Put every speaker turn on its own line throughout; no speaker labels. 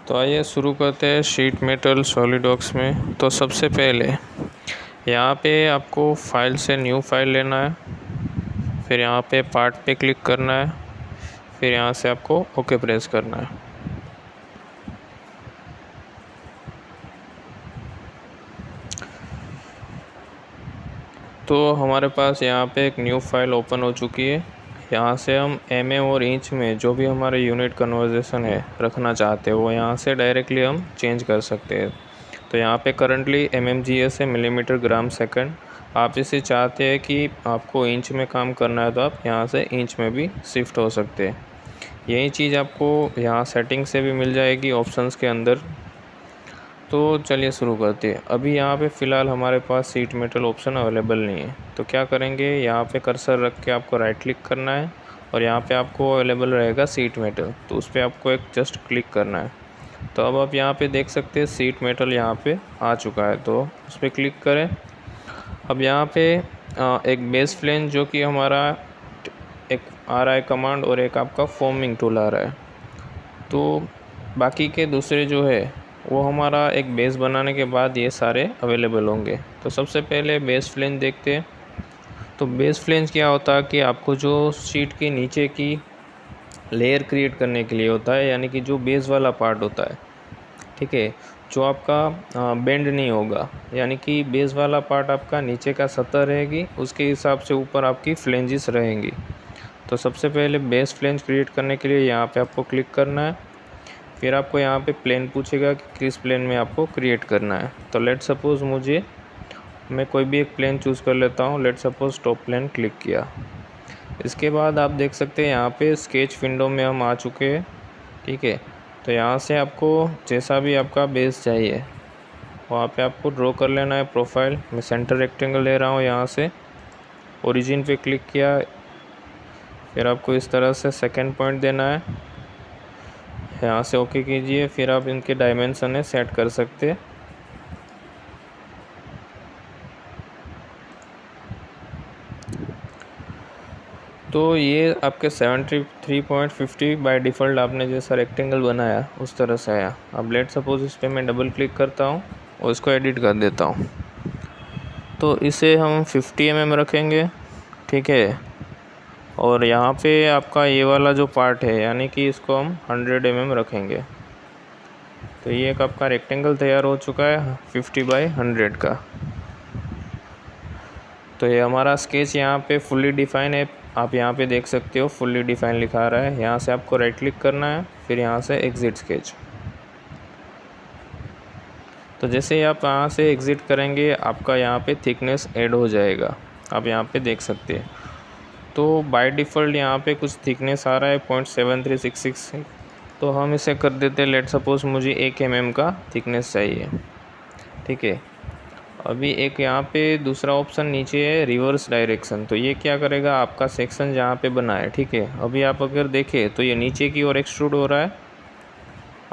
तो आइए शुरू करते हैं शीट मेटल सॉलिडवर्क्स में। तो सबसे पहले यहाँ पे आपको फाइल से न्यू फाइल लेना है, फिर यहाँ पे पार्ट पे क्लिक करना है, फिर यहाँ से आपको ओके प्रेस करना है। तो हमारे पास यहाँ पे एक न्यू फाइल ओपन हो चुकी है। यहाँ से हम mm और इंच में जो भी हमारे यूनिट कन्वर्जेशन है रखना चाहते हैं वो यहाँ से डायरेक्टली हम चेंज कर सकते हैं। तो यहाँ पे करंटली mmgs है, मिलीमीटर ग्राम सेकंड। आप इसे चाहते हैं कि आपको इंच में काम करना है तो आप यहाँ से इंच में भी शिफ्ट हो सकते हैं। यही चीज़ आपको यहाँ सेटिंग से भी मिल जाएगी ऑप्शंस के अंदर। तो चलिए शुरू करते हैं। अभी यहाँ पे फ़िलहाल हमारे पास शीट मेटल ऑप्शन अवेलेबल नहीं है, तो क्या करेंगे, यहाँ पे कर्सर रख के आपको राइट क्लिक करना है और यहाँ पे आपको अवेलेबल रहेगा शीट मेटल, तो उस पर आपको एक जस्ट क्लिक करना है। तो अब आप यहाँ पे देख सकते हैं शीट मेटल यहाँ पे आ चुका है, तो उस पर क्लिक करें। अब यहाँ पे एक बेस फ्लेंज जो कि हमारा एक आ रहा है कमांड, और एक आपका फॉर्मिंग टूल आ रहा है। तो बाकी के दूसरे जो है वो हमारा एक बेस बनाने के बाद ये सारे अवेलेबल होंगे। तो सबसे पहले बेस फ्लेंज देखते हैं। तो बेस फ्लेंज क्या होता है कि आपको जो शीट के नीचे की लेयर क्रिएट करने के लिए होता है, यानी कि जो बेस वाला पार्ट होता है, ठीक है, जो आपका बेंड नहीं होगा, यानी कि बेस वाला पार्ट आपका नीचे का सतह रहेगी, उसके हिसाब से ऊपर आपकी फ्लेंजेस रहेंगी। तो सबसे पहले बेस फ्लेंज क्रिएट करने के लिए यहाँ पे आपको क्लिक करना है। फिर आपको यहाँ पे प्लेन पूछेगा कि किस प्लेन में आपको क्रिएट करना है। तो लेट सपोज़ मैं कोई भी एक प्लेन चूज़ कर लेता हूँ। Let suppose top plane click किया। इसके बाद आप देख सकते हैं यहाँ पे स्केच विंडो में हम आ चुके हैं, ठीक है। तो यहाँ से आपको जैसा भी आपका बेस चाहिए वहाँ पे आपको ड्रॉ कर लेना है प्रोफाइल। मैं सेंटर रेक्टेंगल ले रहा हूँ। यहाँ से ओरिजिन पे क्लिक किया, फिर आपको इस तरह से सेकेंड पॉइंट देना है, यहाँ से ओके कीजिए। फिर आप इनके डायमेंशन है सेट कर सकते हैं। तो ये आपके 73.50 बाय डिफ़ॉल्ट आपने जैसा रेक्टेंगल बनाया उस तरह से आया। अब लेट सपोज़ इस पर मैं डबल क्लिक करता हूँ और इसको एडिट कर देता हूँ। तो इसे हम 50 mm रखेंगे, ठीक है। और यहाँ पे आपका ये वाला जो पार्ट है, यानी कि इसको हम 100 mm रखेंगे। तो ये एक आपका रेक्टेंगल तैयार हो चुका है 50 बाय 100 का। तो ये हमारा स्केच यहाँ पे फुल्ली डिफ़ाइन है। आप यहाँ पे देख सकते हो फुल्ली डिफ़ाइन लिखा रहा है। यहाँ से आपको राइट क्लिक करना है, फिर यहाँ से एग्ज़िट स्केच। तो जैसे ही आप यहाँ से एग्ज़िट करेंगे आपका यहाँ पे थिकनेस ऐड हो जाएगा, आप यहाँ पे देख सकते हैं। तो बाय डिफ़ॉल्ट यहाँ पे कुछ थिकनेस आ रहा है 0.7366। तो हम इसे कर देते हैं, लेट सपोज़ मुझे 1 mm का थिकनेस चाहिए, ठीक है। अभी एक यहाँ पे दूसरा ऑप्शन नीचे है रिवर्स डायरेक्शन। तो ये क्या करेगा, आपका सेक्शन जहाँ पे बना है, ठीक है, अभी आप अगर देखें तो ये नीचे की ओर एक्सट्रूड हो रहा है।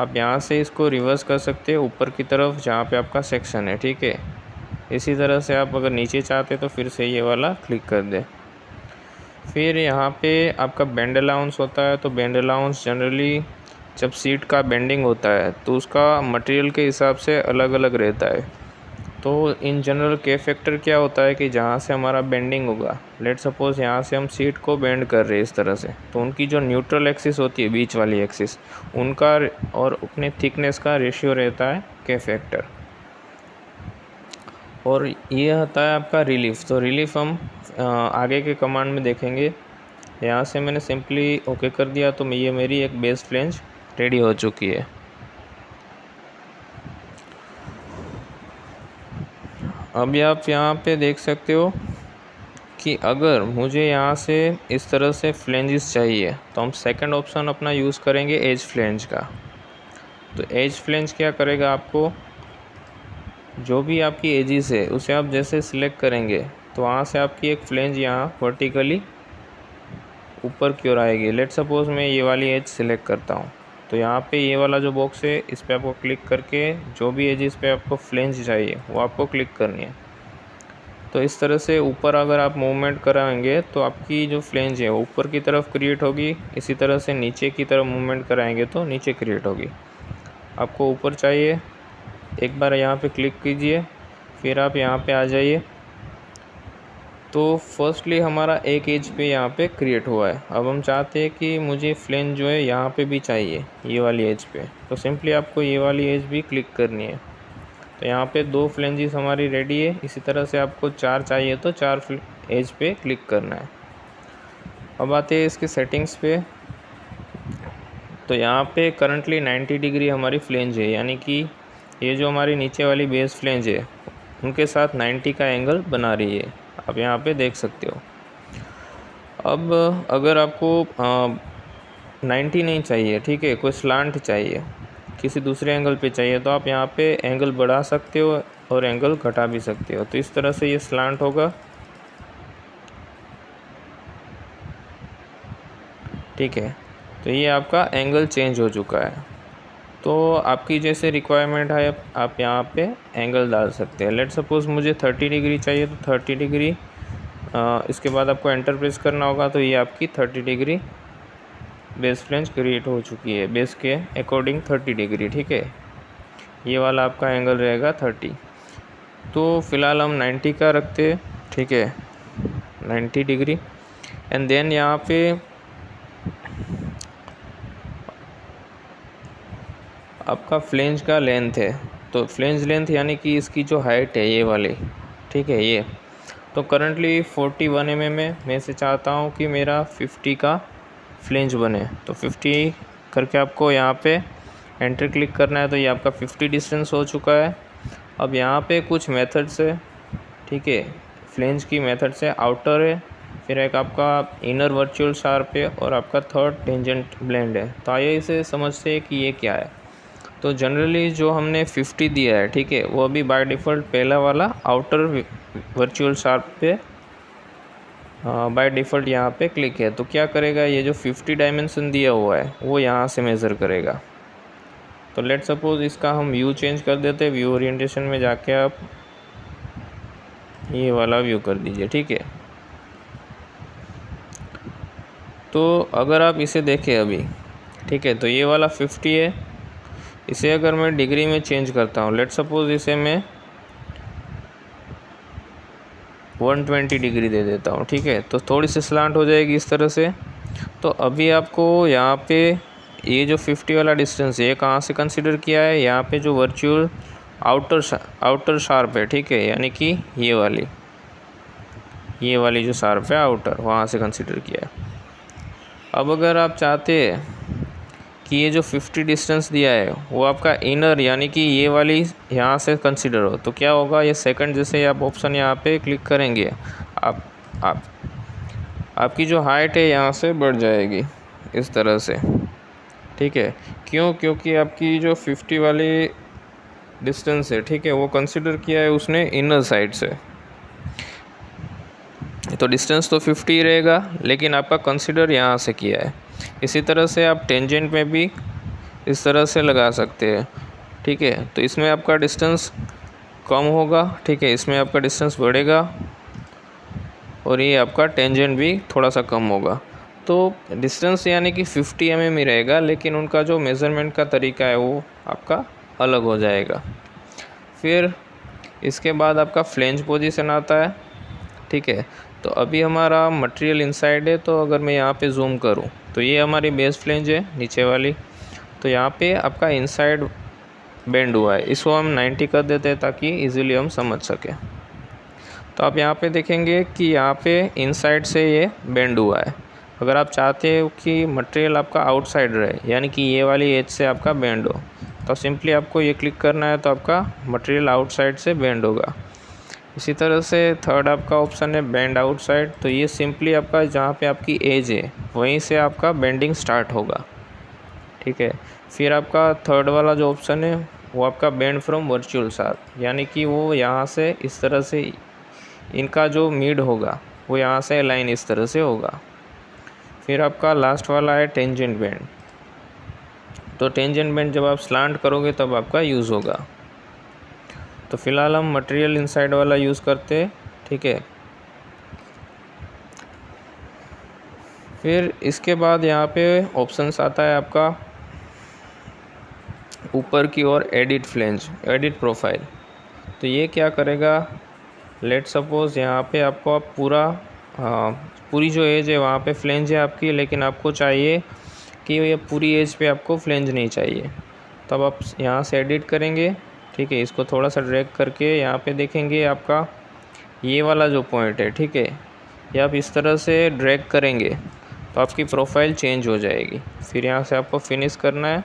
आप यहाँ से इसको रिवर्स कर सकते हैं ऊपर की तरफ जहाँ पे आपका सेक्शन है, ठीक है। इसी तरह से आप अगर नीचे चाहते तो फिर से ये वाला क्लिक कर दें। फिर यहाँ पे आपका बेंड अलाउंस होता है। तो बेंड अलाउंस जनरली जब सीट का बेंडिंग होता है तो उसका मटेरियल के हिसाब से अलग अलग रहता है। तो इन जनरल के फैक्टर क्या होता है कि जहाँ से हमारा बेंडिंग होगा, लेट सपोज़ यहाँ से हम सीट को बेंड कर रहे हैं इस तरह से, तो उनकी जो न्यूट्रल एक्सिस होती है, बीच वाली एक्सिस, उनका और अपने थिकनेस का रेशियो रहता है के फैक्टर। और ये होता है आपका रिलीफ। तो रिलीफ हम आगे के कमांड में देखेंगे। यहाँ से मैंने सिंपली ओके कर दिया, तो ये मेरी एक बेस फ्लेंज रेडी हो चुकी है। अभी आप यहाँ पे देख सकते हो कि अगर मुझे यहाँ से इस तरह से फ्लेंजेस चाहिए तो हम सेकंड ऑप्शन अपना यूज़ करेंगे एज फ्लेंज का। तो एज फ्लेंज क्या करेगा, आपको जो भी आपकी एजिस है उसे आप जैसे सिलेक्ट करेंगे तो वहाँ से आपकी एक फ्लेंज यहाँ वर्टिकली ऊपर की ओर आएगी। लेट सपोज़ मैं ये वाली एज सिलेक्ट करता हूँ, तो यहाँ पे ये वाला जो बॉक्स है इस पर आपको क्लिक करके जो भी एजिस पे आपको फ्लेंज चाहिए वो आपको क्लिक करनी है। तो इस तरह से ऊपर अगर आप मूवमेंट कराएंगे तो आपकी जो फ्लेंज है वो ऊपर की तरफ क्रिएट होगी। इसी तरह से नीचे की तरफ मूवमेंट कराएंगे तो नीचे क्रिएट होगी। आपको ऊपर चाहिए, एक बार यहाँ पे क्लिक कीजिए, फिर आप यहाँ पे आ जाइए। तो फर्स्टली हमारा एक एज पे यहाँ पे क्रिएट हुआ है। अब हम चाहते हैं कि मुझे फ्लेंज जो है यहाँ पे भी चाहिए, ये वाली एज पे। तो सिंपली आपको ये वाली एज भी क्लिक करनी है। तो यहाँ पे 2 फ्लेंजेस हमारी रेडी है। इसी तरह से आपको 4 चाहिए तो 4 एज पे क्लिक करना है। अब आते हैं इसके सेटिंग्स पे। तो यहाँ पे करंटली 90 डिग्री हमारी फ्लेंज है, यानी कि ये जो हमारी नीचे वाली बेस फ्लेंज है उनके साथ 90 का एंगल बना रही है, आप यहाँ पे देख सकते हो। अब अगर आपको 90 नहीं चाहिए, ठीक है, कोई स्लांट चाहिए, किसी दूसरे एंगल पे चाहिए, तो आप यहाँ पे एंगल बढ़ा सकते हो और एंगल घटा भी सकते हो। तो इस तरह से ये स्लांट होगा, ठीक है। तो ये आपका एंगल चेंज हो चुका है। तो आपकी जैसे रिक्वायरमेंट है आप यहाँ पे एंगल डाल सकते हैं। लेट सपोज़ मुझे 30 डिग्री चाहिए तो 30 डिग्री, इसके बाद आपको एंटर प्रेस करना होगा। तो ये आपकी 30 डिग्री बेस फ्लेंज क्रिएट हो चुकी है, बेस के अकॉर्डिंग 30 डिग्री, ठीक है। ये वाला आपका एंगल रहेगा 30। तो फ़िलहाल हम 90 का रखते हैं, ठीक है, 90 डिग्री। एंड देन यहाँ पे आपका फ्लेंज का लेंथ है। तो फ्लेंज लेंथ यानी कि इसकी जो हाइट है ये वाली, ठीक है, ये तो करंटली 41 mm है। मैं इसे चाहता हूँ कि मेरा 50 का फ्लेंज बने। तो 50 करके आपको यहाँ पे एंटर क्लिक करना है। तो ये आपका 50 डिस्टेंस हो चुका है। अब यहाँ पे कुछ मेथड्स है, ठीक है, फ्लेंज की मेथड्स है, आउटर है, फिर एक आपका इनर वर्चुअल शार्प है और आपका थर्ड टेंजेंट ब्लेंड है। तो आइए इसे समझते हैं कि ये क्या है। तो जनरली जो हमने 50 दिया है, ठीक है, वो अभी बाय डिफ़ॉल्ट पहला वाला आउटर वर्चुअल शार्प पे बाय डिफ़ॉल्ट यहाँ पे क्लिक है। तो क्या करेगा, ये जो 50 डायमेंशन दिया हुआ है वो यहाँ से मेज़र करेगा। तो लेट सपोज़ इसका हम व्यू चेंज कर देते हैं। व्यू ओरिएंटेशन में जाके आप ये वाला व्यू कर दीजिए, ठीक है। तो अगर आप इसे देखें अभी, ठीक है, तो ये वाला 50 है। इसे अगर मैं डिग्री में चेंज करता हूँ, लेट सपोज़ इसे मैं 120 डिग्री दे देता हूँ, ठीक है, तो थोड़ी सी स्लांट हो जाएगी इस तरह से। तो अभी आपको यहाँ पे ये जो 50 वाला डिस्टेंस है ये कहाँ से कंसिडर किया है, यहाँ पे जो वर्चुअल आउटर शार्प है, ठीक है, यानी कि ये वाली जो शार्प है आउटर, वहाँ से कंसिडर किया है। अब अगर आप चाहते हैं कि ये जो 50 डिस्टेंस दिया है वो आपका इनर यानी कि ये वाली यहाँ से कंसिडर हो, तो क्या होगा, ये सेकंड जैसे आप ऑप्शन यहाँ पे क्लिक करेंगे, आपकी जो हाइट है यहाँ से बढ़ जाएगी इस तरह से, ठीक है। क्योंकि आपकी जो 50 वाली डिस्टेंस है, ठीक है, वो कंसिडर किया है उसने इनर साइड से। तो डिस्टेंस तो 50 रहेगा, लेकिन आपका कंसिडर यहाँ से किया है। इसी तरह से आप टेंजेंट में भी इस तरह से लगा सकते हैं, ठीक है। तो इसमें आपका डिस्टेंस कम होगा, ठीक है, इसमें आपका डिस्टेंस बढ़ेगा और ये आपका टेंजेंट भी थोड़ा सा कम होगा। तो डिस्टेंस यानी कि 50 mm ही रहेगा, लेकिन उनका जो मेज़रमेंट का तरीका है वो आपका अलग हो जाएगा। फिर इसके बाद आपका फ्लेंज पोजीशन आता है, ठीक है। तो अभी हमारा मटेरियल इनसाइड है। तो अगर मैं यहाँ पे जूम करूँ तो ये हमारी बेस फ्लेंज है नीचे वाली। तो यहाँ पे आपका इनसाइड बेंड हुआ है, इसको हम 90 कर देते हैं ताकि इजीली हम समझ सकें। तो आप यहाँ पे देखेंगे कि यहाँ पे इनसाइड से ये बेंड हुआ है। अगर आप चाहते हो कि मटेरियल आपका आउटसाइड रहे, यानी कि ये वाली एज से आपका बेंड हो, तो सिंपली आपको ये क्लिक करना है, तो आपका मटेरियल आउटसाइड से बेंड होगा। इसी तरह से थर्ड आपका ऑप्शन है बेंड आउटसाइड। तो ये सिंपली आपका जहाँ पे आपकी एज है वहीं से आपका बेंडिंग स्टार्ट होगा, ठीक है। फिर आपका थर्ड वाला जो ऑप्शन है वो आपका बेंड फ्रॉम वर्चुअल शार्प, यानी कि वो यहाँ से इस तरह से इनका जो मिड होगा वो यहाँ से लाइन इस तरह से होगा। फिर आपका लास्ट वाला है टेंजेंट बेंड। तो टेंजेंट बेंड जब आप स्लांट करोगे तब आपका यूज़ होगा। तो फ़िलहाल हम मटेरियल इनसाइड वाला यूज़ करते हैं, ठीक है। फिर इसके बाद यहाँ पे ऑप्शंस आता है आपका ऊपर की ओर एडिट फ्लेंज, एडिट प्रोफाइल। तो ये क्या करेगा, लेट सपोज़ यहाँ पे आपको आप पूरी जो एज है वहाँ पे फ्लेंज है आपकी, लेकिन आपको चाहिए कि ये पूरी एज पे आपको फ्लेंज नहीं चाहिए। तब आप यहाँ से एडिट करेंगे, ठीक है। इसको थोड़ा सा ड्रैग करके यहाँ पे देखेंगे आपका ये वाला जो पॉइंट है, ठीक है, ये आप इस तरह से ड्रैग करेंगे तो आपकी प्रोफाइल चेंज हो जाएगी। फिर यहाँ से आपको फिनिश करना है।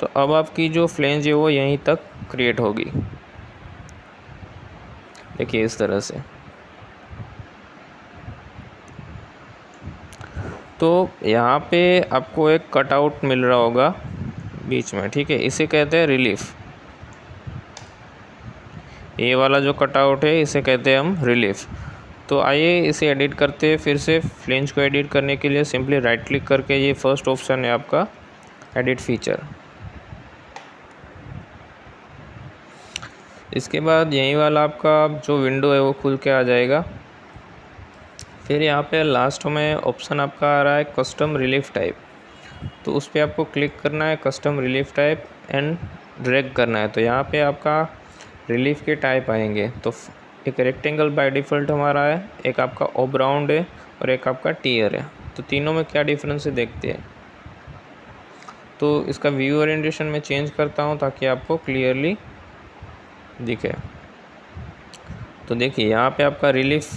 तो अब आपकी जो फ्लेंज है वो यहीं तक क्रिएट होगी, देखिए इस तरह से। तो यहाँ पे आपको एक कटआउट मिल रहा होगा बीच में, ठीक है, इसे कहते हैं रिलीफ। ये वाला जो कटआउट है इसे कहते हैं हम रिलीफ। तो आइए इसे एडिट करते हैं। फिर से फ्लेंज को एडिट करने के लिए सिंपली राइट क्लिक करके, ये फर्स्ट ऑप्शन है आपका एडिट फीचर। इसके बाद यही वाला आपका जो विंडो है वो खुल के आ जाएगा। फिर यहाँ पे लास्ट में ऑप्शन आपका आ रहा है कस्टम रिलीफ टाइप। तो उस पर आपको क्लिक करना है, custom relief type, and drag करना है। तो यहाँ पे आपका रिलीफ के टाइप आएंगे। तो एक रेक्टेंगल बाय डिफ़ॉल्ट हमारा है, एक आपका ओब्राउंड है और एक आपका टीयर है। तो तीनों में क्या डिफरेंस है देखते हैं। तो इसका व्यू ओरिएंटेशन में चेंज करता हूँ ताकि आपको क्लियरली दिखे। तो देखिए यहाँ पे आपका रिलीफ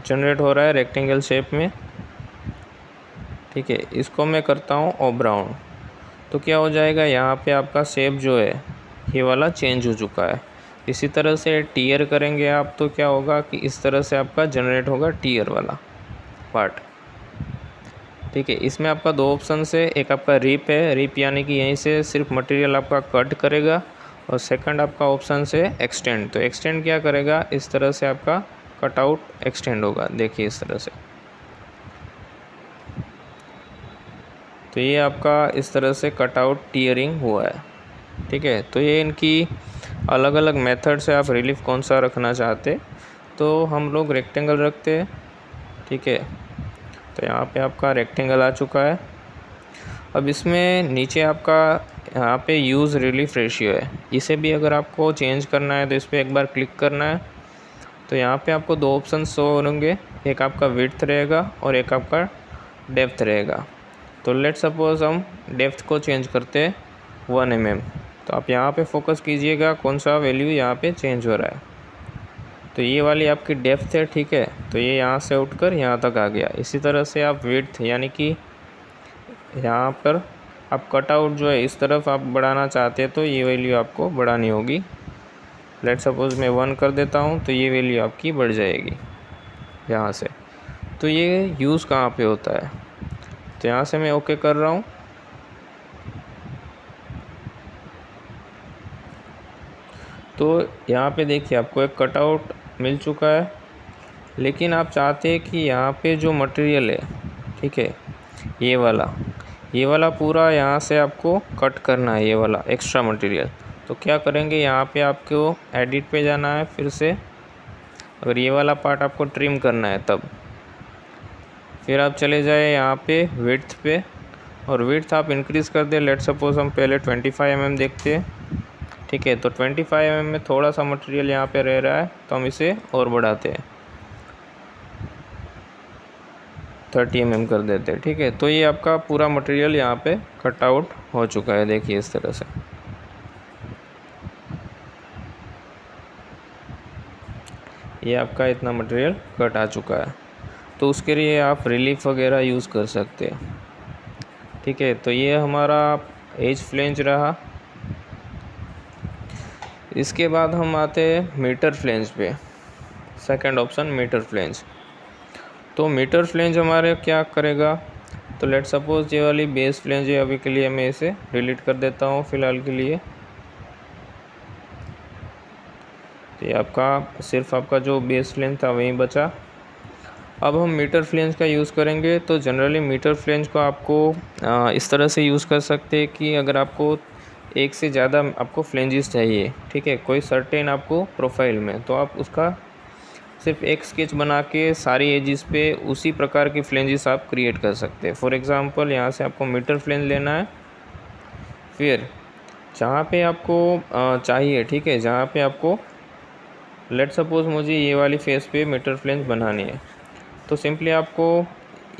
जनरेट हो रहा है रेक्टेंगल शेप में, ठीक है। इसको मैं करता हूँ ओब्राउंड। तो क्या हो जाएगा, यहाँ पे आपका शेप जो है ये वाला चेंज हो चुका है। इसी तरह से टीयर करेंगे आप तो क्या होगा कि इस तरह से आपका जनरेट होगा टीयर वाला पार्ट, ठीक है। इसमें आपका दो ऑप्शन है, एक आपका रिप है, रिप यानी कि यहीं से सिर्फ मटेरियल आपका कट करेगा, और सेकंड आपका ऑप्शन से एक्सटेंड। तो एक्सटेंड क्या करेगा, इस तरह से आपका कटआउट एक्सटेंड होगा, देखिए इस तरह से। तो ये आपका इस तरह से कटआउट टीयरिंग हुआ है, ठीक है। तो ये इनकी अलग अलग मेथड से आप रिलीफ कौन सा रखना चाहते, तो हम लोग रेक्टेंगल रखते हैं, ठीक है। तो यहाँ पे आपका रेक्टेंगल आ चुका है। अब इसमें नीचे आपका यहाँ पे यूज़ रिलीफ रेशियो है, इसे भी अगर आपको चेंज करना है तो इस पर एक बार क्लिक करना है। तो यहाँ पे आपको दो ऑप्शन शो होंगे, एक आपका विड्थ रहेगा और एक आपका डेप्थ रहेगा। तो लेट सपोज़ हम डेप्थ को चेंज करते हैं 1 mm। तो आप यहाँ पे फोकस कीजिएगा कौन सा वैल्यू यहाँ पे चेंज हो रहा है। तो ये वाली आपकी डेप्थ है, ठीक है। तो ये यहाँ से उठकर यहाँ तक आ गया। इसी तरह से आप विड्थ यानी कि यहाँ पर आप कटआउट जो है इस तरफ आप बढ़ाना चाहते हैं तो ये वैल्यू आपको बढ़ानी होगी। लेट सपोज़ मैं 1 कर देता हूँ तो ये वैल्यू आपकी बढ़ जाएगी यहाँ से। तो ये यूज़ कहाँ पे होता है, तो यहाँ से मैं ओके कर रहा हूँ। तो यहाँ पे देखिए आपको एक कटआउट मिल चुका है, लेकिन आप चाहते हैं कि यहाँ पे जो मटेरियल है, ठीक है, ये वाला पूरा यहाँ से आपको कट करना है, ये वाला एक्स्ट्रा मटेरियल। तो क्या करेंगे, यहाँ पे आपको एडिट पे जाना है। फिर से अगर ये वाला पार्ट आपको ट्रिम करना है तब फिर आप चले जाए यहाँ पे विड्थ पे, और विड्थ आप इंक्रीज़ कर दें। लेट सपोज़ हम पहले 25 mm देखते हैं, ठीक है। तो 25 mm में थोड़ा सा मटेरियल यहाँ पे रह रहा है तो हम इसे और बढ़ाते हैं, 30 mm कर देते हैं, ठीक है। तो ये आपका पूरा मटेरियल यहाँ पे कट आउट हो चुका है, देखिए इस तरह से। ये आपका इतना मटेरियल कट आ चुका है। तो उसके लिए आप रिलीफ वगैरह यूज़ कर सकते हैं, ठीक है। तो ये हमारा एज फ्लेंज रहा। इसके बाद हम आते हैं मीटर फ्लेंज पे, सेकंड ऑप्शन मीटर फ्लेंज। तो मीटर फ्लेंज हमारे क्या करेगा, तो लेट सपोज़ ये वाली बेस फ्लेंज है, अभी के लिए मैं इसे डिलीट कर देता हूँ फ़िलहाल के लिए। तो ये आपका सिर्फ आपका जो बेस फ्लेंज था वहीं बचा। अब हम मीटर फ्लेंज का यूज़ करेंगे। तो जनरली मीटर फ्लेंज को आपको इस तरह से यूज़ कर सकते हैं कि अगर आपको एक से ज़्यादा आपको फ्लेंजेस चाहिए, ठीक है, कोई सर्टेन आपको प्रोफाइल में, तो आप उसका सिर्फ एक स्केच बना के सारी एजिस पे उसी प्रकार की फ्लेंजेस आप क्रिएट कर सकते हैं। फॉर एग्ज़ाम्पल यहाँ से आपको मीटर फ्लेंज लेना है, फिर जहाँ पे आपको चाहिए, ठीक है, जहाँ पे आपको लेट सपोज़ मुझे ये वाली फेस पे मीटर फ्लेंज बनानी है, तो सिंपली आपको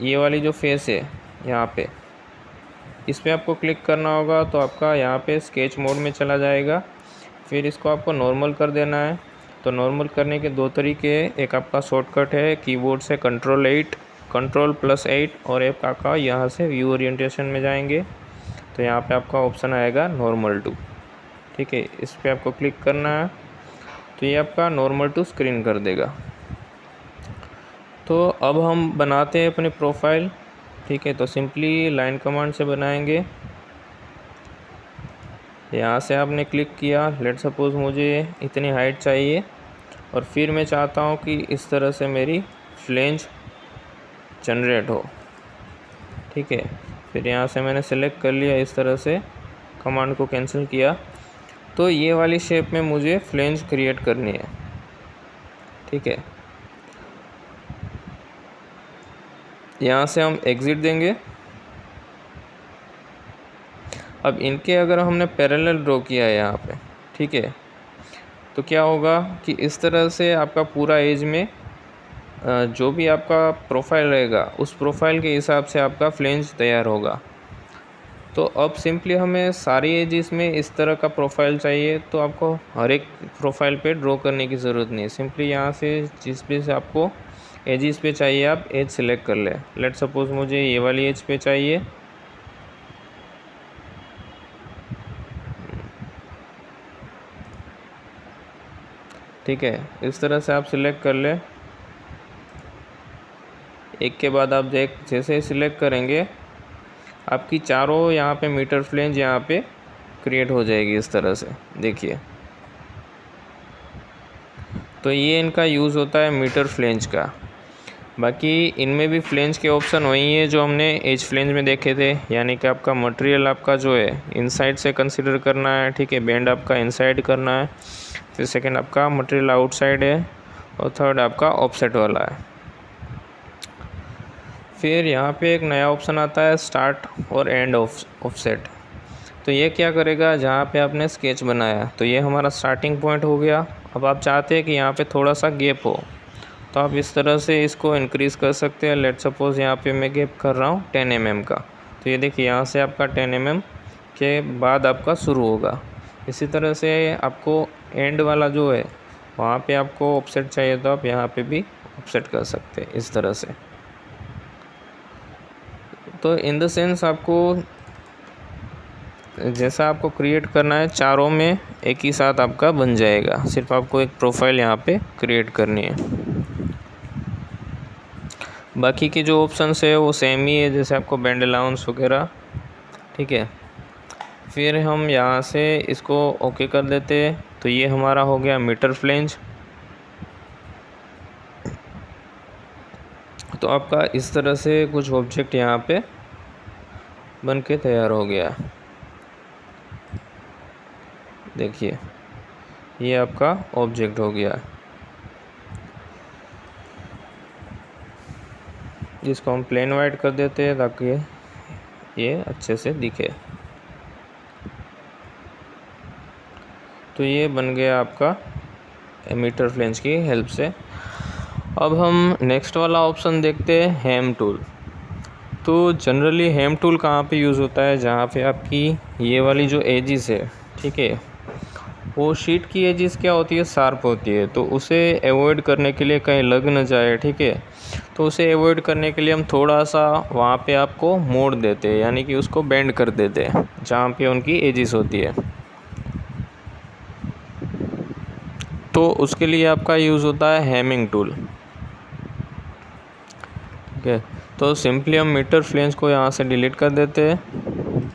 ये वाली जो फेस है यहाँ पे, इस पर आपको क्लिक करना होगा। तो आपका यहाँ पे स्केच मोड में चला जाएगा। फिर इसको आपको नॉर्मल कर देना है। तो नॉर्मल करने के दो तरीके हैं। एक आपका शॉर्टकट है कीबोर्ड से Ctrl+8 और एक आपका यहाँ से व्यू ओरिएंटेशन में जाएंगे तो यहाँ पे आपका ऑप्शन आएगा नॉर्मल टू, ठीक है। इस पर आपको क्लिक करना है तो ये आपका नॉर्मल टू स्क्रीन कर देगा। तो अब हम बनाते हैं अपनी प्रोफाइल, ठीक है। तो सिंपली लाइन कमांड से बनाएंगे। यहाँ से आपने क्लिक किया, लेट सपोज़ मुझे इतनी हाइट चाहिए और फिर मैं चाहता हूँ कि इस तरह से मेरी फ्लेंज जनरेट हो, ठीक है। फिर यहाँ से मैंने सेलेक्ट कर लिया, इस तरह से कमांड को कैंसिल किया। तो ये वाली शेप में मुझे फ्लेंज क्रिएट करनी है, ठीक है। यहाँ से हम एग्ज़िट देंगे। अब इनके अगर हमने पैरेलल ड्रॉ किया है यहाँ पे, ठीक है, तो क्या होगा कि इस तरह से आपका पूरा एज में जो भी आपका प्रोफाइल रहेगा उस प्रोफाइल के हिसाब से आपका फ्लेंज तैयार होगा। तो अब सिंपली हमें सारी एजेस में इस तरह का प्रोफाइल चाहिए, तो आपको हर एक प्रोफाइल पे ड्रॉ करने की ज़रूरत नहीं है। सिंपली यहाँ से जिस भी से आपको एजेस पे चाहिए आप एज सेलेक्ट कर लें। लेट सपोज़ मुझे ये वाली एज पे चाहिए, ठीक है। इस तरह से आप सिलेक्ट कर लें। एक के बाद आप जैसे ही सिलेक्ट करेंगे आपकी चारों यहाँ पे मीटर फ्लेंज यहाँ पे क्रिएट हो जाएगी इस तरह से, देखिए। तो ये इनका यूज़ होता है मीटर फ्लेंज का। बाकी इनमें भी फ्लेंज के ऑप्शन वही है जो हमने एज फ्लेंज में देखे थे, यानी कि आपका मटेरियल आपका जो है इनसाइड से कंसिडर करना है, ठीक है। बैंड आपका इनसाइड करना है। फिर सेकंड आपका मटेरियल आउटसाइड है और थर्ड आपका ऑफसेट वाला है। फिर यहाँ पे एक नया ऑप्शन आता है स्टार्ट और एंड ऑफसेट। तो ये क्या करेगा, जहाँ पे आपने स्केच बनाया तो ये हमारा स्टार्टिंग पॉइंट हो गया। अब आप चाहते हैं कि यहाँ पे थोड़ा सा गैप हो, तो आप इस तरह से इसको इंक्रीज़ कर सकते हैं। लेट सपोज़ यहाँ पे मैं गैप कर रहा हूँ 10 mm का, तो ये देखिए यहाँ से आपका 10 mm के बाद आपका शुरू होगा। इसी तरह से आपको एंड वाला जो है वहाँ पे आपको ऑफसेट चाहिए तो आप यहाँ पे भी ऑफसेट कर सकते हैं इस तरह से। तो इन द सेंस आपको जैसा आपको क्रिएट करना है चारों में एक ही साथ आपका बन जाएगा। सिर्फ आपको एक प्रोफाइल यहाँ पे क्रिएट करनी है। बाकी के जो ऑप्शंस है वो सेम ही है, जैसे आपको बैंड अलाउंस वगैरह, ठीक है। फिर हम यहाँ से इसको ओके कर देते हैं। तो ये हमारा हो गया मीटर फ्लेंज। तो आपका इस तरह से कुछ ऑब्जेक्ट यहाँ पे बन के तैयार हो गया। देखिए ये आपका ऑब्जेक्ट हो गया, जिसको हम प्लेन वाइट कर देते हैं ताकि ये अच्छे से दिखे। तो ये बन गया आपका मीटर फ्लेंज की हेल्प से। अब हम नेक्स्ट वाला ऑप्शन देखते हैं, हेम टूल। तो जनरली हेम टूल कहाँ पे यूज़ होता है, जहाँ पे आपकी ये वाली जो एजिस है, ठीक है, वो शीट की एजिस क्या होती है, शार्प होती है। तो उसे अवॉइड करने के लिए, कहीं लग न जाए, ठीक है, तो उसे अवॉइड करने के लिए हम थोड़ा सा वहाँ पे आपको मोड़ देते हैं, यानी कि उसको बेंड कर देते हैं जहाँ पे उनकी एजिस होती है। तो उसके लिए आपका यूज़ होता है हेमिंग टूल, ठीक है। तो सिंपली हम मीटर फ्लेंज को यहाँ से डिलीट कर देते हैं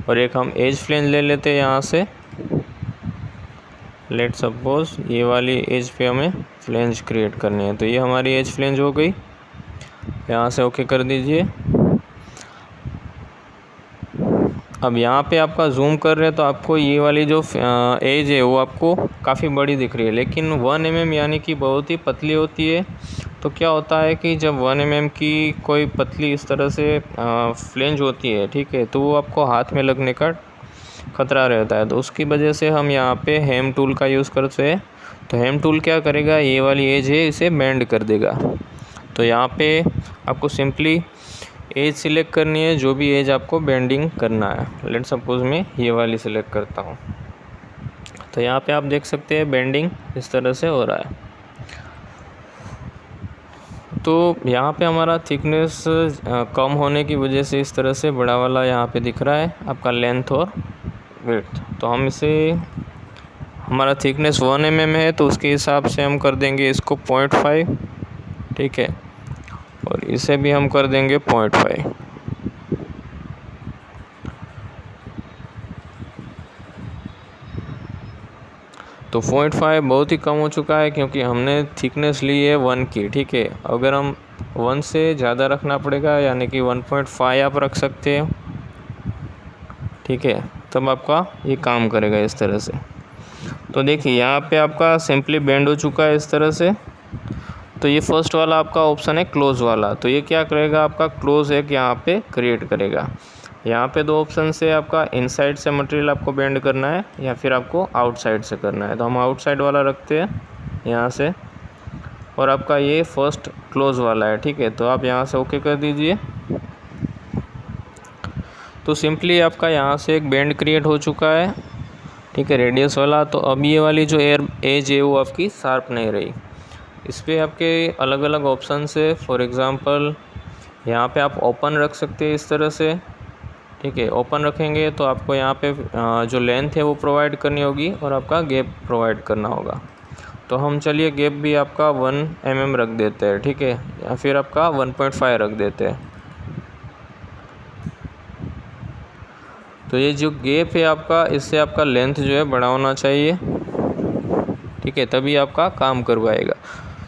और एक हम एज फ्लेंज ले लेते हैं यहाँ से। लेट सपोज ये वाली एज पे हमें फ्लेंज क्रिएट करनी है, तो ये हमारी एज फ्लेंज हो गई। यहाँ से ओके कर दीजिए। अब यहाँ पे आपका जूम कर रहे हैं तो आपको ये वाली जो एज है वो आपको काफ़ी बड़ी दिख रही है, लेकिन 1 mm यानी कि बहुत ही पतली होती है। तो क्या होता है कि जब 1 mm की कोई पतली इस तरह से फ्लेंज होती है, ठीक है, तो वो आपको हाथ में लगने का खतरा रहता है, तो उसकी वजह से हम यहाँ पे हेम टूल का यूज़ करते हैं। तो हेम टूल क्या करेगा, ये वाली एज है इसे बेंड कर देगा। तो यहाँ पे आपको सिंपली एज सिलेक्ट करनी है, जो भी एज आपको बेंडिंग करना है। लेट सपोज मैं ये वाली सिलेक्ट करता हूँ। तो यहाँ पे आप देख सकते हैं बेंडिंग इस तरह से हो रहा है। तो यहाँ पे हमारा थिकनेस कम होने की वजह से इस तरह से बड़ा वाला यहाँ पे दिख रहा है आपका लेंथ और विड्थ। तो हम इसे, हमारा थिकनेस 1 mm है तो उसके हिसाब से हम कर देंगे इसको 0.5, ठीक है, और इसे भी हम कर देंगे 0.5। तो 0.5 बहुत ही कम हो चुका है क्योंकि हमने थिकनेस ली है 1 की, ठीक है। अगर हम 1 से ज़्यादा रखना पड़ेगा, यानी कि 1.5 आप रख सकते हो, ठीक है, तब आपका ये काम करेगा इस तरह से। तो देखिए यहाँ पे आपका सिंपली बेंड हो चुका है इस तरह से। तो ये फर्स्ट वाला आपका ऑप्शन है क्लोज़ वाला, तो ये क्या करेगा, आपका क्लोज़ एक यहाँ पे क्रिएट करेगा। यहाँ पे 2 ऑप्शन से आपका इनसाइड से मटेरियल आपको बेंड करना है या फिर आपको आउटसाइड से करना है। तो हम आउटसाइड वाला रखते हैं यहाँ से, और आपका ये फर्स्ट क्लोज़ वाला है, ठीक है। तो आप यहाँ से ओके कर दीजिए। तो सिंपली आपका यहाँ से एक बेंड क्रिएट हो चुका है, ठीक है, रेडियस वाला। तो अब ये वाली जो एज है वो आपकी शार्प नहीं रही। इस पर आपके अलग अलग ऑप्शन है। फॉर एग्ज़ाम्पल यहाँ पे आप ओपन रख सकते हैं इस तरह से, ठीक है। ओपन रखेंगे तो आपको यहाँ पे जो लेंथ है वो प्रोवाइड करनी होगी और आपका गैप प्रोवाइड करना होगा। तो हम चलिए गैप भी आपका 1 mm रख देते हैं, ठीक है, या फिर आपका 1.5 रख देते हैं। तो ये जो गैप है आपका, इससे आपका लेंथ जो है बड़ा होना चाहिए, ठीक है, तभी आपका काम करवाएगा।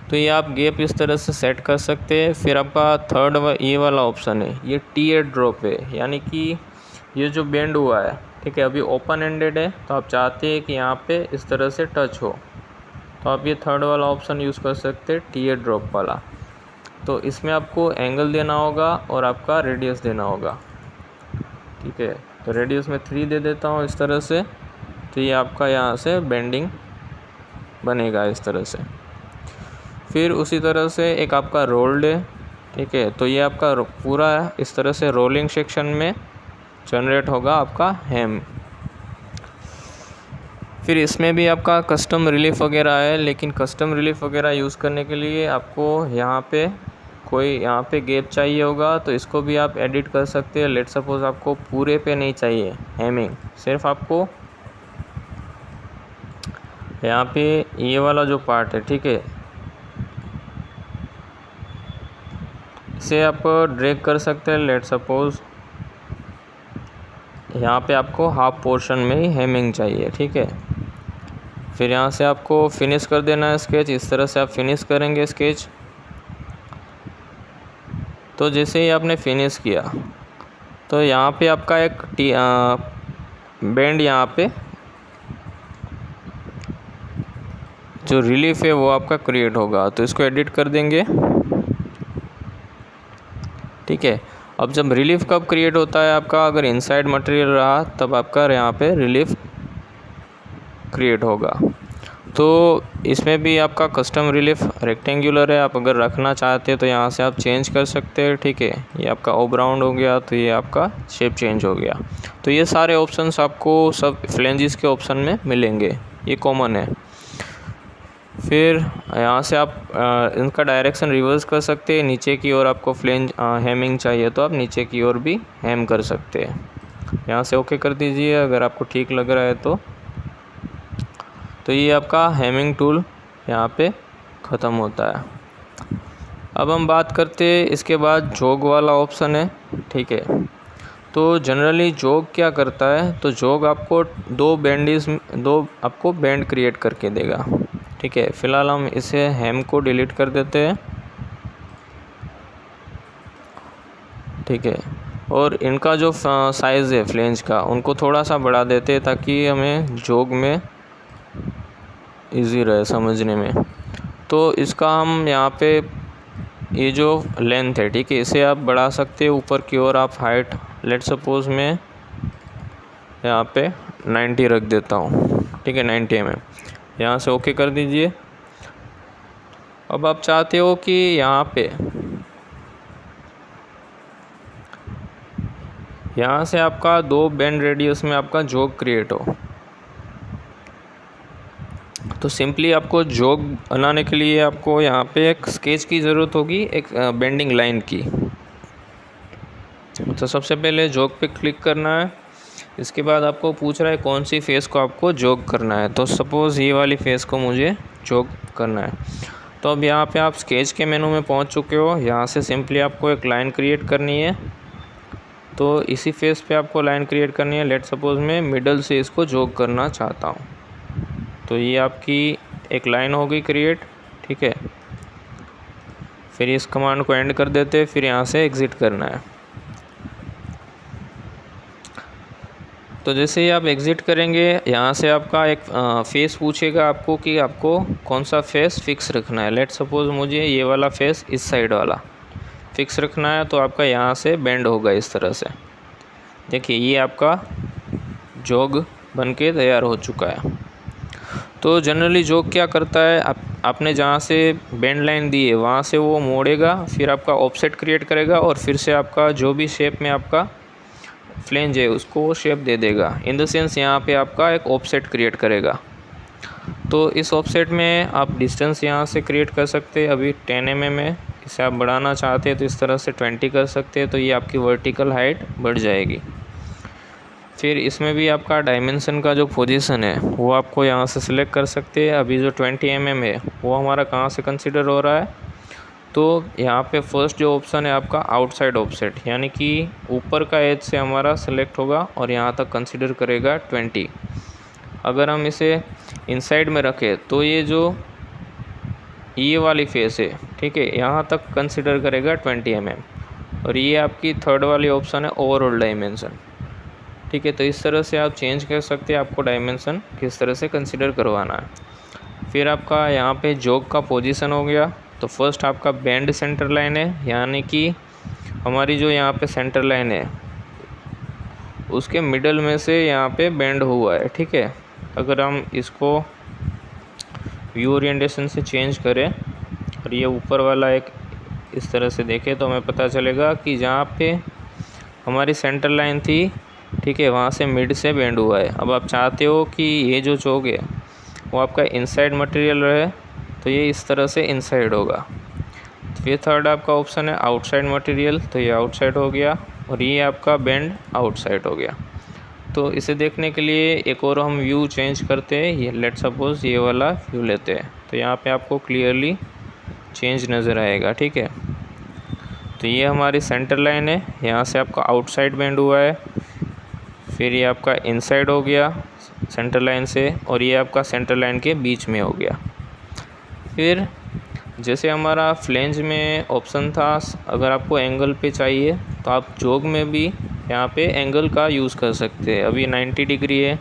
तो ये आप गैप इस तरह से सेट कर सकते हैं। फिर आपका थर्ड ये वाला ऑप्शन है, ये टीयर ड्रॉप है, यानी कि ये जो बेंड हुआ है, ठीक है, अभी ओपन एंडेड है, तो आप चाहते हैं कि यहाँ पे इस तरह से टच हो, तो आप ये थर्ड वाला ऑप्शन यूज़ कर सकते हैं, टीयर ड्रॉप वाला। तो इसमें आपको एंगल देना होगा और आपका रेडियस देना होगा, ठीक है। तो रेडियस में 3 दे देता हूँ इस तरह से। तो ये आपका यहाँ से बेंडिंग बनेगा इस तरह से। फिर उसी तरह से एक आपका रोल्ड है, ठीक है। तो ये आपका पूरा इस तरह से रोलिंग सेक्शन में जनरेट होगा आपका हेम। फिर इसमें भी आपका कस्टम रिलीफ वगैरह है, लेकिन कस्टम रिलीफ वगैरह यूज़ करने के लिए आपको यहाँ पे गैप चाहिए होगा, तो इसको भी आप एडिट कर सकते हैं। लेट सपोज आपको पूरे पे नहीं चाहिए हेमिंग, सिर्फ आपको यहाँ पे ये वाला जो पार्ट है, ठीक है, इसे आप ड्रैग कर सकते हैं। लेट सपोज यहाँ पे आपको हाफ पोर्शन में ही हेमिंग चाहिए, ठीक है। फिर यहाँ से आपको फिनिश कर देना है स्केच। इस तरह से आप फिनिश करेंगे स्केच। तो जैसे ही आपने फिनिश किया तो यहाँ पे आपका एक बेंड, यहाँ पे जो रिलीफ है वो आपका क्रिएट होगा। तो इसको एडिट कर देंगे, ठीक है। अब जब रिलीफ कब क्रिएट होता है आपका, अगर इनसाइड मटेरियल रहा तब आपका यहाँ पे रिलीफ क्रिएट होगा। तो इसमें भी आपका कस्टम रिलीफ रेक्टेंगुलर है, आप अगर रखना चाहते हैं तो यहाँ से आप चेंज कर सकते हैं, ठीक है। ये आपका ऑफ राउंड हो गया, तो ये आपका शेप चेंज हो गया। तो ये सारे ऑप्शंस आपको सब फ्लेंजेस के ऑप्शन में मिलेंगे, ये कॉमन है। फिर यहाँ से आप इनका डायरेक्शन रिवर्स कर सकते हैं। नीचे की ओर आपको फ्लेंज हेमिंग चाहिए तो आप नीचे की ओर भी हेम कर सकते हैं। यहाँ से ओके कर दीजिए अगर आपको ठीक लग रहा है तो ये आपका हेमिंग टूल यहाँ पे ख़त्म होता है। अब हम बात करते हैं इसके बाद जोग वाला ऑप्शन है, ठीक है। तो जनरली जोग क्या करता है, तो जोग आपको दो आपको बेंड क्रिएट करके देगा, ठीक है। फ़िलहाल हम इसे हेम को डिलीट कर देते हैं, ठीक है। और इनका जो साइज़ है फ्लेंज का, उनको थोड़ा सा बढ़ा देते हैं ताकि हमें जोग में इजी रहे समझने में। तो इसका हम यहाँ पे ये जो लेंथ है, ठीक है, इसे आप बढ़ा सकते हैं ऊपर की ओर। आप हाइट लेट सपोज में यहाँ पे 90 रख देता हूँ, ठीक है, 90 mm। यहाँ से ओके कर दीजिए। अब आप चाहते हो कि यहाँ से आपका 2 बैंड रेडियस में आपका जोग क्रिएट हो, तो सिंपली आपको जोग बनाने के लिए आपको यहाँ पे एक स्केच की ज़रूरत होगी, एक बेंडिंग लाइन की। तो सबसे पहले जोग पे क्लिक करना है। इसके बाद आपको पूछ रहा है कौन सी फेस को आपको जोग करना है। तो सपोज़ ये वाली फेस को मुझे जोग करना है। तो अब यहाँ पे आप स्केच के मेनू में पहुँच चुके हो। यहाँ से सिंपली आपको एक लाइन क्रिएट करनी है। तो इसी फेस पे आपको लाइन क्रिएट करनी है। लेट सपोज़ मैं मिडल से इसको जोग करना चाहता हूँ। तो ये आपकी एक लाइन हो गई क्रिएट, ठीक है। फिर इस कमांड को एंड कर देते, फिर यहाँ से एग्ज़िट करना है। तो जैसे ही आप एग्ज़िट करेंगे, यहाँ से आपका एक फेस पूछेगा आपको कि आपको कौन सा फेस फ़िक्स रखना है। लेट सपोज़ मुझे ये वाला फेस, इस साइड वाला फ़िक्स रखना है। तो आपका यहाँ से बेंड होगा इस तरह से। देखिए ये आपका जोग बन के तैयार हो चुका है। तो जनरली जोग क्या करता है, आपने जहाँ से बेंड लाइन दी है वहाँ से वो मोड़ेगा, फिर आपका ऑफसेट क्रिएट करेगा और फिर से आपका जो भी शेप में आपका फ्लेंज है उसको वो शेप दे देगा। इन द सेंस यहाँ पे आपका एक ऑफसेट क्रिएट करेगा। तो इस ऑफसेट में आप डिस्टेंस यहाँ से क्रिएट कर सकते हैं। अभी 10 mm है, इसे आप बढ़ाना चाहते हैं तो इस तरह से 20 कर सकते हैं। तो ये आपकी वर्टिकल हाइट बढ़ जाएगी। फिर इसमें भी आपका डायमेंशन का जो पोजीशन है वो आपको यहाँ से सिलेक्ट कर सकते हैं। अभी जो 20 mm है वो हमारा कहाँ से कंसिडर हो रहा है, तो यहाँ पे फर्स्ट जो ऑप्शन है आपका आउटसाइड ऑफसेट, यानी कि ऊपर का एज से हमारा सेलेक्ट होगा और यहाँ तक कंसिडर करेगा 20। अगर हम इसे इनसाइड में रखें तो ये जो ये वाली फेस है, ठीक है, यहाँ तक कंसिडर करेगा 20 mm। और ये आपकी थर्ड वाली ऑप्शन है ओवरऑल डायमेंशन, ठीक है। तो इस तरह से आप चेंज कर सकते हैं आपको डायमेंशन किस तरह से कंसिडर करवाना है। फिर आपका यहाँ पे जोग का पोजीशन हो गया। तो फर्स्ट आपका बैंड सेंटर लाइन है, यानी कि हमारी जो यहाँ पे सेंटर लाइन है उसके मिडल में से यहाँ पे बेंड हुआ है, ठीक है। अगर हम इसको व्यू ओरिएंटेशन से चेंज करें और ये ऊपर वाला एक इस तरह से देखें तो हमें पता चलेगा कि जहाँ पे हमारी सेंटर लाइन थी, ठीक है, वहाँ से मिड से बेंड हुआ है। अब आप चाहते हो कि ये जो जोग है वो आपका इनसाइड मटेरियल रहे, तो ये इस तरह से इनसाइड होगा। तो ये थर्ड आपका ऑप्शन है आउटसाइड मटेरियल, तो ये आउटसाइड हो गया और ये आपका बेंड आउटसाइड हो गया। तो इसे देखने के लिए एक और हम व्यू चेंज करते हैं। ये लेट सपोज़ ये वाला व्यू लेते हैं, तो यहाँ पे आपको क्लियरली चेंज नज़र आएगा, ठीक है। तो ये हमारी सेंटर लाइन है, यहाँ से आपका आउटसाइड बेंड हुआ है, फिर ये आपका इनसाइड हो गया सेंटर लाइन से, और ये आपका सेंटर लाइन के बीच में हो गया। फिर जैसे हमारा फ्लेंज में ऑप्शन था अगर आपको एंगल पे चाहिए तो आप जोग में भी यहाँ पे एंगल का यूज़ कर सकते हैं। अभी 90 डिग्री है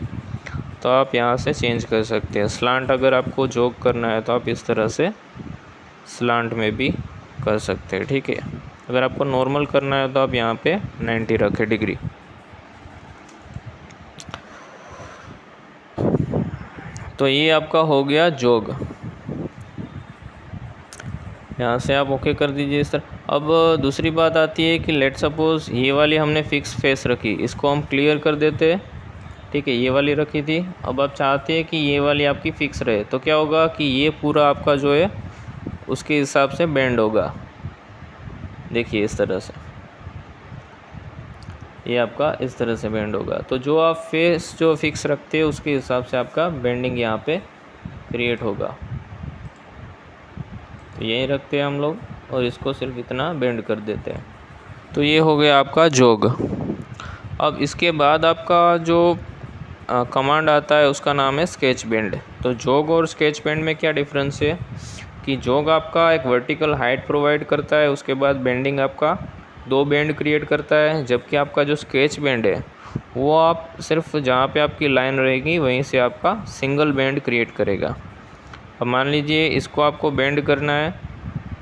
तो आप यहाँ से चेंज कर सकते हैं। स्लांट अगर आपको जोग करना है तो आप इस तरह से स्लांट में भी कर सकते हैं, ठीक है। अगर आपको नॉर्मल करना है तो आप यहाँ पे 90 रखें डिग्री। तो ये आपका हो गया जोग। यहाँ से आप ओके कर दीजिए इस तरह। अब दूसरी बात आती है कि लेट सपोज़ ये वाली हमने फ़िक्स फेस रखी, इसको हम क्लियर कर देते हैं, ठीक है, ये वाली रखी थी। अब आप चाहते हैं कि ये वाली आपकी फ़िक्स रहे, तो क्या होगा कि ये पूरा आपका जो है उसके हिसाब से बेंड होगा। देखिए इस तरह से ये आपका इस तरह से बेंड होगा। तो जो आप फेस जो फिक्स रखते हैं उसके हिसाब से आपका बेंडिंग यहाँ पे क्रिएट होगा। तो यही रखते हैं हम लोग और इसको सिर्फ इतना बेंड कर देते हैं। तो ये हो गया आपका जोग। अब इसके बाद आपका जो कमांड आता है उसका नाम है स्केच बेंड। तो जोग और स्केच बेंड में क्या डिफरेंस है कि जोग आपका एक वर्टिकल हाइट प्रोवाइड करता है, उसके बाद बेंडिंग आपका 2 बेंड क्रिएट करता है, जबकि आपका जो स्केच बेंड है वो आप सिर्फ जहाँ पे आपकी लाइन रहेगी वहीं से आपका सिंगल बेंड क्रिएट करेगा। अब मान लीजिए इसको आपको बेंड करना है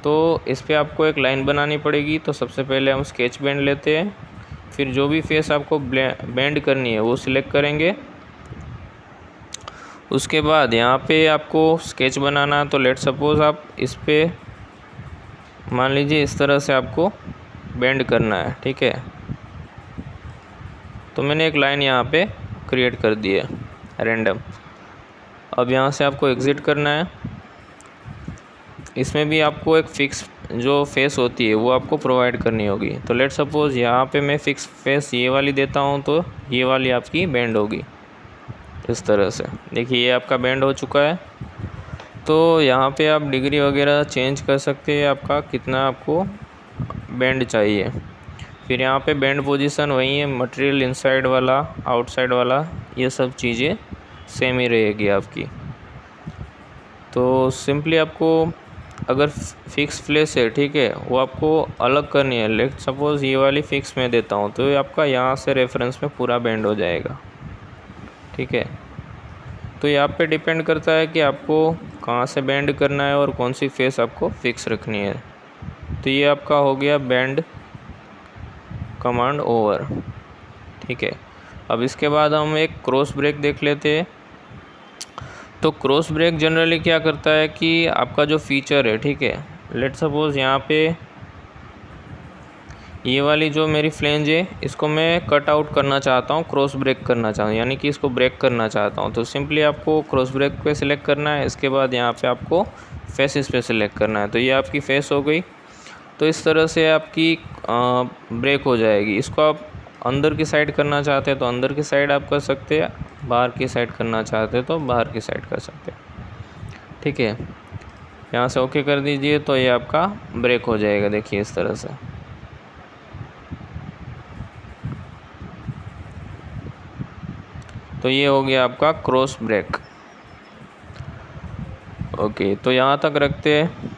तो इस पर आपको एक लाइन बनानी पड़ेगी। तो सबसे पहले हम स्केच बेंड लेते हैं, फिर जो भी फेस आपको बेंड करनी है वो सिलेक्ट करेंगे, उसके बाद यहाँ पे आपको स्केच बनाना, तो लेट सपोज़ आप इस पे मान लीजिए इस तरह से आपको बेंड करना है, ठीक है। तो मैंने एक लाइन यहाँ पे क्रिएट कर दी है रैंडम। अब यहाँ से आपको एग्ज़िट करना है। इसमें भी आपको एक फ़िक्स जो फेस होती है वो आपको प्रोवाइड करनी होगी। तो लेट सपोज़ यहाँ पे मैं फ़िक्स फेस ये वाली देता हूँ, तो ये वाली आपकी बेंड होगी इस तरह से। देखिए ये आपका बेंड हो चुका है। तो यहाँ पे आप डिग्री वगैरह चेंज कर सकते हैं, आपका कितना आपको बेंड चाहिए। फिर यहाँ पे बेंड पोजीशन वही है, मटेरियल इनसाइड वाला आउटसाइड वाला ये सब चीज़ें सेम ही रहेगी आपकी। तो सिंपली आपको अगर फ़िक्स प्लेस है, ठीक है, वो आपको अलग करनी है। लेट सपोज़ ये वाली फ़िक्स मैं देता हूँ, तो ये आपका यहाँ से रेफरेंस में पूरा बेंड हो जाएगा, ठीक है। तो यहाँ पे डिपेंड करता है कि आपको कहाँ से बेंड करना है और कौन सी फेस आपको फ़िक्स रखनी है। तो ये आपका हो गया बेंड कमांड ओवर, ठीक है। अब इसके बाद हम एक क्रॉस ब्रेक देख लेते हैं। तो क्रॉस ब्रेक जनरली क्या करता है कि आपका जो फीचर है, ठीक है, लेट सपोज़ यहाँ पे ये वाली जो मेरी फ्लेंज है इसको मैं कट आउट करना चाहता हूँ, क्रॉस ब्रेक करना चाहता हूँ, यानी कि इसको ब्रेक करना चाहता हूँ। तो सिंपली आपको क्रॉस ब्रेक पे सिलेक्ट करना है। इसके बाद यहाँ पे आपको फेसेस पे सिलेक्ट करना है। तो ये आपकी फेस हो गई। तो इस तरह से आपकी ब्रेक हो जाएगी। इसको आप अंदर की साइड करना चाहते हैं तो अंदर की साइड आप कर सकते हैं, बाहर की साइड करना चाहते हैं तो बाहर की साइड कर सकते हैं, ठीक है। यहाँ से ओके कर दीजिए तो ये आपका ब्रेक हो जाएगा। देखिए इस तरह से। तो ये हो गया आपका क्रॉस ब्रेक। ओके, तो यहाँ तक रखते हैं।